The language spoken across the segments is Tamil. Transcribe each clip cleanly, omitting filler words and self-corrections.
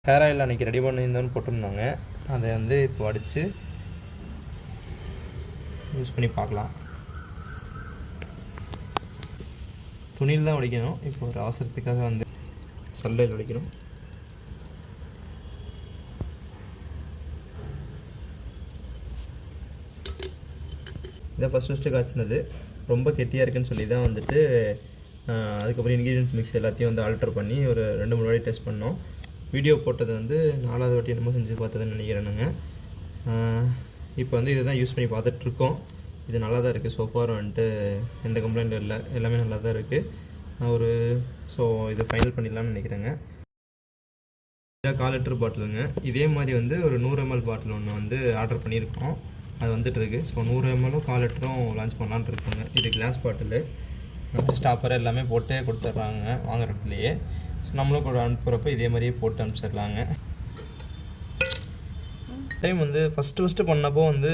ஹேர் ஆயில் அன்றைக்கி ரெடி பண்ணியிருந்தோன்னு போட்டிருந்தாங்க. அதை வந்து இப்போ அடித்து யூஸ் பண்ணி பார்க்கலாம். துணியில் தான் உடைக்கணும். இப்போ ஒரு அவசரத்துக்காக வந்து சல்லையில் உடைக்கணும். இதை ஃபஸ்ட்டு காய்ச்சினது ரொம்ப கெட்டியாக இருக்குன்னு சொல்லி தான் வந்துட்டு அதுக்கப்புறம் இன்க்ரீடியன்ஸ் மிக்ஸ் எல்லாத்தையும் வந்து ஆல்டர் பண்ணி ஒரு 2-3 வாட்டி டெஸ்ட் பண்ணோம். வீடியோ போட்டது வந்து 4வது வாட்டி என்னமோ செஞ்சு பார்த்ததுன்னு நினைக்கிறேனுங்க. இப்போ வந்து இதை தான் யூஸ் பண்ணி பார்த்துட்ருக்கோம். இது நல்லா தான் இருக்குது. சோஃபார் வந்துட்டு எந்த கம்ப்ளைண்ட்டும் இல்லை, எல்லாமே நல்லா தான் இருக்குது. ஸோ இதை ஃபைனல் பண்ணிடலாம்னு நினைக்கிறேங்க. இதை 1/4 லிட்டர் பாட்டிலுங்க. இதே மாதிரி வந்து ஒரு 100 ml பாட்டில் ஒன்று வந்து ஆர்டர் பண்ணியிருக்கோம். அது வந்துட்டுருக்கு. ஸோ 100 ml 1/4 லிட்டரும் லான்ச் பண்ணலான்னு இருக்குங்க. இது கிளாஸ் பாட்டிலு, ஸ்டாப்பர் எல்லாமே போட்டு கொடுத்துட்றாங்க வாங்குற இடத்துலையே. ஸோ நம்மளும் கூட அனுப்புகிறப்ப இதே மாதிரியே போட்டு அனுப்பிச்சிடலாங்க. டைம் வந்து ஃபஸ்ட்டு பண்ணப்போ வந்து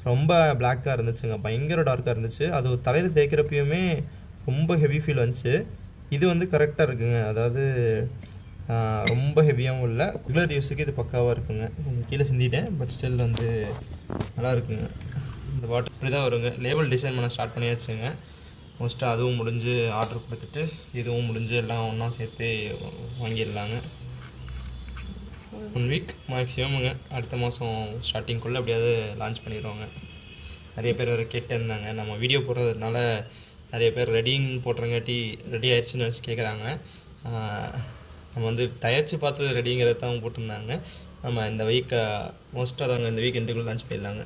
ரொம்ப பிளாக்காக இருந்துச்சுங்க, பயங்கர டார்க்காக இருந்துச்சு. அது தலையில் தேய்க்கிறப்பயுமே ரொம்ப ஹெவி ஃபீல் வந்துச்சு. இது வந்து கரெக்டாக இருக்குங்க, அதாவது ரொம்ப ஹெவியாகவும் இல்லை. ரெகுலர் யூஸுக்கு இது பக்காவாக இருக்குங்க. கீழே சிந்திட்டேன், பட் ஸ்டில் வந்து நல்லா இருக்குங்க. இந்த பாட்டில் இப்படி தான் வருங்க. லேபிள் டிசைன் பண்ண ஸ்டார்ட் பண்ணியாச்சுங்க. மோஸ்ட்டாக அதுவும் முடிஞ்சு ஆர்டர் கொடுத்துட்டு இதுவும் முடிஞ்சு எல்லாம் ஒன்றா சேர்த்து வாங்கிடலாங்க. 1 வீக் மேக்ஸிமமுங்க. அடுத்த மாதம் ஸ்டார்டிங்குள்ளே எப்படியாவது லான்ச் பண்ணிடுவாங்க. நிறைய பேர் வேறு கேட்டிருந்தாங்க. நம்ம வீடியோ போடுறதுனால நிறைய பேர் ரெடின்னு போட்டுறங்காட்டி ரெடி ஆயிடுச்சுன்னு வச்சு கேட்குறாங்க. நம்ம வந்து தயாரித்து பார்த்து ரெடிங்கிறது தான் போட்டிருந்தாங்க. நம்ம இந்த வீக்கை மோஸ்ட்டாக தாங்க இந்த வீக் எண்டுக்குள்ளே லான்ச் பண்ணிடலாங்க.